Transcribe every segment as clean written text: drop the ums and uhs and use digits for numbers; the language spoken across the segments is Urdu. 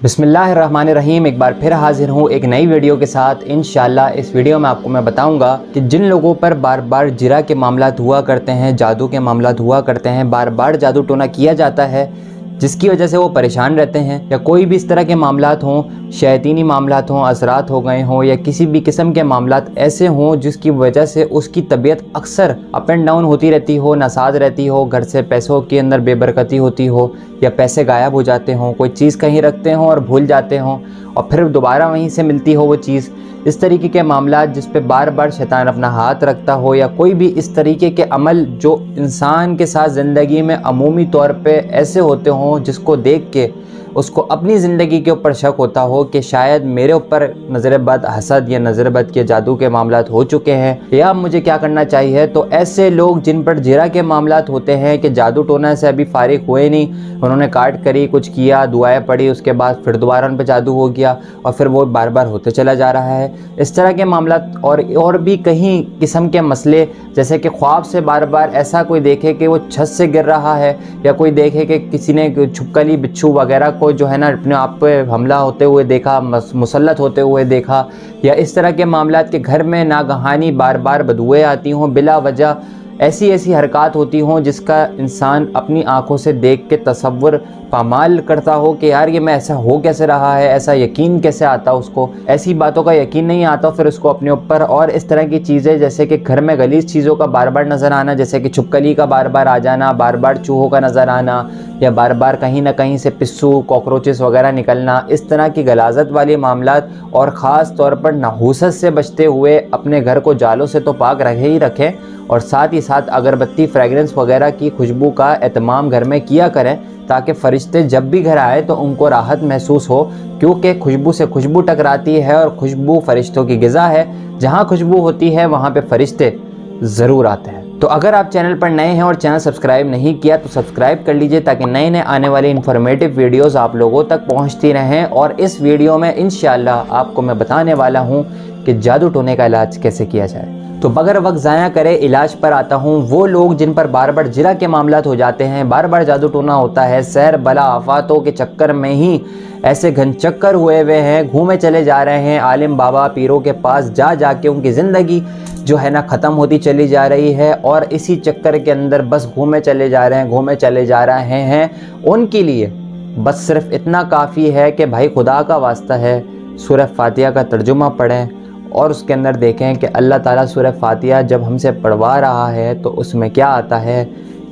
بسم اللہ الرحمن الرحیم۔ ایک بار پھر حاضر ہوں ایک نئی ویڈیو کے ساتھ انشاءاللہ۔ اس ویڈیو میں آپ کو میں بتاؤں گا کہ جن لوگوں پر بار بار جرا کے معاملات ہوا کرتے ہیں، جادو کے معاملات ہوا کرتے ہیں، بار بار جادو ٹونا کیا جاتا ہے، جس کی وجہ سے وہ پریشان رہتے ہیں، یا کوئی بھی اس طرح کے معاملات ہوں، شیطینی معاملات ہوں، اثرات ہو گئے ہوں، یا کسی بھی قسم کے معاملات ایسے ہوں جس کی وجہ سے اس کی طبیعت اکثر اپ اینڈ ڈاؤن ہوتی رہتی ہو، ناساز رہتی ہو، گھر سے پیسوں کے اندر بے برکتی ہوتی ہو، یا پیسے غائب ہو جاتے ہوں، کوئی چیز کہیں رکھتے ہوں اور بھول جاتے ہوں اور پھر دوبارہ وہیں سے ملتی ہو وہ چیز، اس طریقے کے معاملات جس پہ بار بار شیطان اپنا ہاتھ رکھتا ہو، یا کوئی بھی اس طریقے کے عمل جو انسان کے ساتھ زندگی میں عمومی طور پہ ایسے ہوتے ہوں جس کو دیکھ کے اس کو اپنی زندگی کے اوپر شک ہوتا ہو کہ شاید میرے اوپر نظر بد، حسد یا نظر بد کے جادو کے معاملات ہو چکے ہیں، یا اب مجھے کیا کرنا چاہیے۔ تو ایسے لوگ جن پر جرا کے معاملات ہوتے ہیں کہ جادو ٹونا سے ابھی فارغ ہوئے نہیں، انہوں نے کاٹ کری، کچھ کیا، دعائیں پڑھی، اس کے بعد پھر دوبارہ ان پہ جادو ہو گیا اور پھر وہ بار بار ہوتے چلا جا رہا ہے، اس طرح کے معاملات اور بھی کئی قسم کے مسئلے، جیسے کہ خواب سے بار بار ایسا کوئی دیکھے کہ وہ چھت سے گر رہا ہے، یا کوئی دیکھے کہ کسی نے چھپکلی بچھو وغیرہ کو جو ہے نا اپنے آپ پہ حملہ ہوتے ہوئے دیکھا، مسلط ہوتے ہوئے دیکھا، یا اس طرح کے معاملات کے گھر میں ناگہانی بار بار بدبوئیں آتی ہوں، بلا وجہ ایسی حرکات ہوتی ہوں جس کا انسان اپنی آنکھوں سے دیکھ کے تصور پامال کرتا ہو کہ یار یہ میں ایسا ہو کیسے رہا ہے، ایسا یقین کیسے آتا، اس کو ایسی باتوں کا یقین نہیں آتا، پھر اس کو اپنے اوپر اور اس طرح کی چیزیں جیسے کہ گھر میں غلیظ چیزوں کا بار بار نظر آنا، جیسے کہ چھپکلی کا بار بار آ جانا، بار بار چوہوں کا نظر آنا، یا بار بار کہیں نہ کہیں سے پسو، کاکروچز وغیرہ نکلنا، اس طرح کی غلاظت والے معاملات، اور خاص طور پر نحوست سے بچتے ہوئے اپنے گھر کو جالوں سے تو پاک رکھے ہی رکھیں، اور ساتھ ہی ساتھ اگربتی، فریگرنس وغیرہ کی خوشبو کا اہتمام گھر میں کیا کریں، تاکہ فرشتے جب بھی گھر آئے تو ان کو راحت محسوس ہو، کیونکہ خوشبو سے خوشبو ٹکراتی ہے اور خوشبو فرشتوں کی غذا ہے، جہاں خوشبو ہوتی ہے وہاں پہ فرشتے ضرور آتے ہیں۔ تو اگر آپ چینل پر نئے ہیں اور چینل سبسکرائب نہیں کیا تو سبسکرائب کر لیجئے، تاکہ نئے آنے والی انفارمیٹیو ویڈیوز آپ لوگوں تک پہنچتی رہیں، اور اس ویڈیو میں انشاءاللہ آپ کو میں بتانے والا ہوں کہ جادو ٹونے کا علاج کیسے کیا جائے۔ تو بغیر وقت ضائع کرے علاج پر آتا ہوں۔ وہ لوگ جن پر بار بار جرا کے معاملات ہو جاتے ہیں، بار بار جادو ٹونا ہوتا ہے، سحر بلا آفاتوں کے چکر میں ہی ایسے گھن چکر ہوئے ہیں، گھومے چلے جا رہے ہیں، عالم بابا پیروں کے پاس جا کے ان کی زندگی جو ہے نا ختم ہوتی چلی جا رہی ہے، اور اسی چکر کے اندر بس گھومے چلے جا رہے ہیں، ان کے لیے بس صرف اتنا کافی ہے کہ بھائی خدا کا واسطہ ہے سورہ فاتحہ کا ترجمہ پڑھیں، اور اس کے اندر دیکھیں کہ اللہ تعالیٰ سورہ فاتحہ جب ہم سے پڑھوا رہا ہے تو اس میں کیا آتا ہے،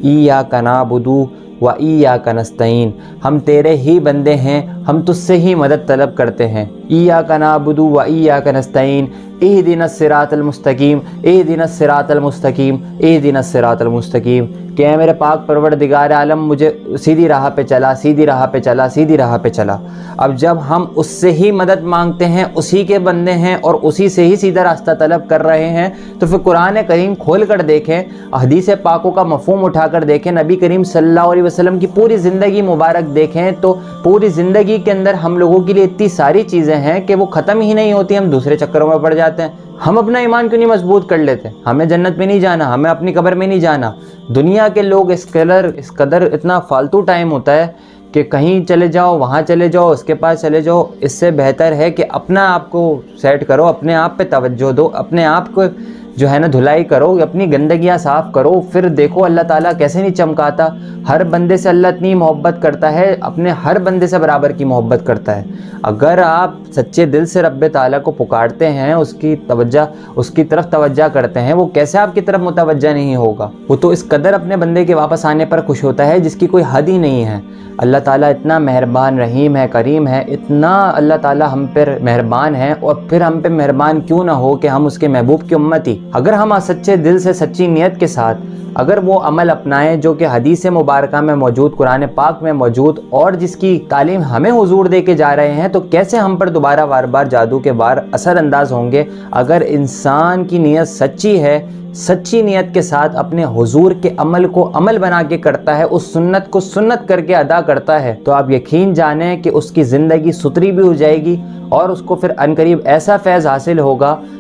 ایاک نعبد و ایاک نستعین، ہم تیرے ہی بندے ہیں، ہم تجھ سے ہی مدد طلب کرتے ہیں، ایاک نعبد و ایاک نستعین، اہدنا الصراط المستقیم، اہدنا الصراط المستقیم، اہدنا الصراط المستقیم، کہ اے میرے پاک پروردگار عالم مجھے سیدھی راہ پہ چلا، سیدھی راہ پہ چلا، سیدھی راہ پہ چلا۔ اب جب ہم اس سے ہی مدد مانگتے ہیں، اسی کے بندے ہیں اور اسی سے ہی سیدھا راستہ طلب کر رہے ہیں، تو پھر قرآن کریم کھول کر دیکھیں، حدیث پاکوں کا مفہوم اٹھا کر دیکھیں، نبی کریم صلی اللہ علیہ وسلم کی پوری زندگی مبارک دیکھیں، تو پوری زندگی کے اندر ہم لوگوں کے لیے اتنی ساری چیزیں ہیں کہ وہ ختم ہی نہیں ہوتی، ہم دوسرے چکروں میں پڑ جاتے ہیں۔ ہم اپنا ایمان کیوں نہیں مضبوط کر لیتے؟ ہمیں جنت میں نہیں جانا، ہمیں اپنی قبر میں نہیں جانا۔ دنیا کے لوگ اس قدر اتنا فالتو ٹائم ہوتا ہے کہ کہیں چلے جاؤ، وہاں چلے جاؤ، اس کے پاس چلے جاؤ، اس سے بہتر ہے کہ اپنا آپ کو سیٹ کرو، اپنے آپ پہ توجہ دو، اپنے آپ کو جو ہے نا دھلائی کرو، اپنی گندگیاں صاف کرو، پھر دیکھو اللہ تعالیٰ کیسے نہیں چمکاتا۔ ہر بندے سے اللہ اتنی محبت کرتا ہے، اپنے ہر بندے سے برابر کی محبت کرتا ہے۔ اگر آپ سچے دل سے رب تعالیٰ کو پکارتے ہیں، اس کی طرف توجہ کرتے ہیں، وہ کیسے آپ کی طرف متوجہ نہیں ہوگا؟ وہ تو اس قدر اپنے بندے کے واپس آنے پر خوش ہوتا ہے جس کی کوئی حد ہی نہیں ہے۔ اللہ تعالیٰ اتنا مہربان رحیم ہے، کریم ہے، اتنا اللہ تعالیٰ ہم پر مہربان ہے، اور پھر ہم پہ مہربان کیوں نہ ہو کہ ہم اس کے محبوب کی امتی، اگر ہم سچے دل سے، سچی نیت کے ساتھ اگر وہ عمل اپنائیں جو کہ حدیث مبارکہ میں موجود، قرآن پاک میں موجود، اور جس کی تعلیم ہمیں حضور دے کے جا رہے ہیں، تو کیسے ہم پر دوبارہ بار بار جادو کے وار اثر انداز ہوں گے؟ اگر انسان کی نیت سچی ہے، سچی نیت کے ساتھ اپنے حضور کے عمل کو عمل بنا کے کرتا ہے، اس سنت کو سنت کر کے ادا کرتا ہے، تو آپ یقین جانیں کہ اس کی زندگی ستھری بھی ہو جائے گی، اور اس کو پھر عنقریب ایسا فیض حاصل ہوگا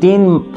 3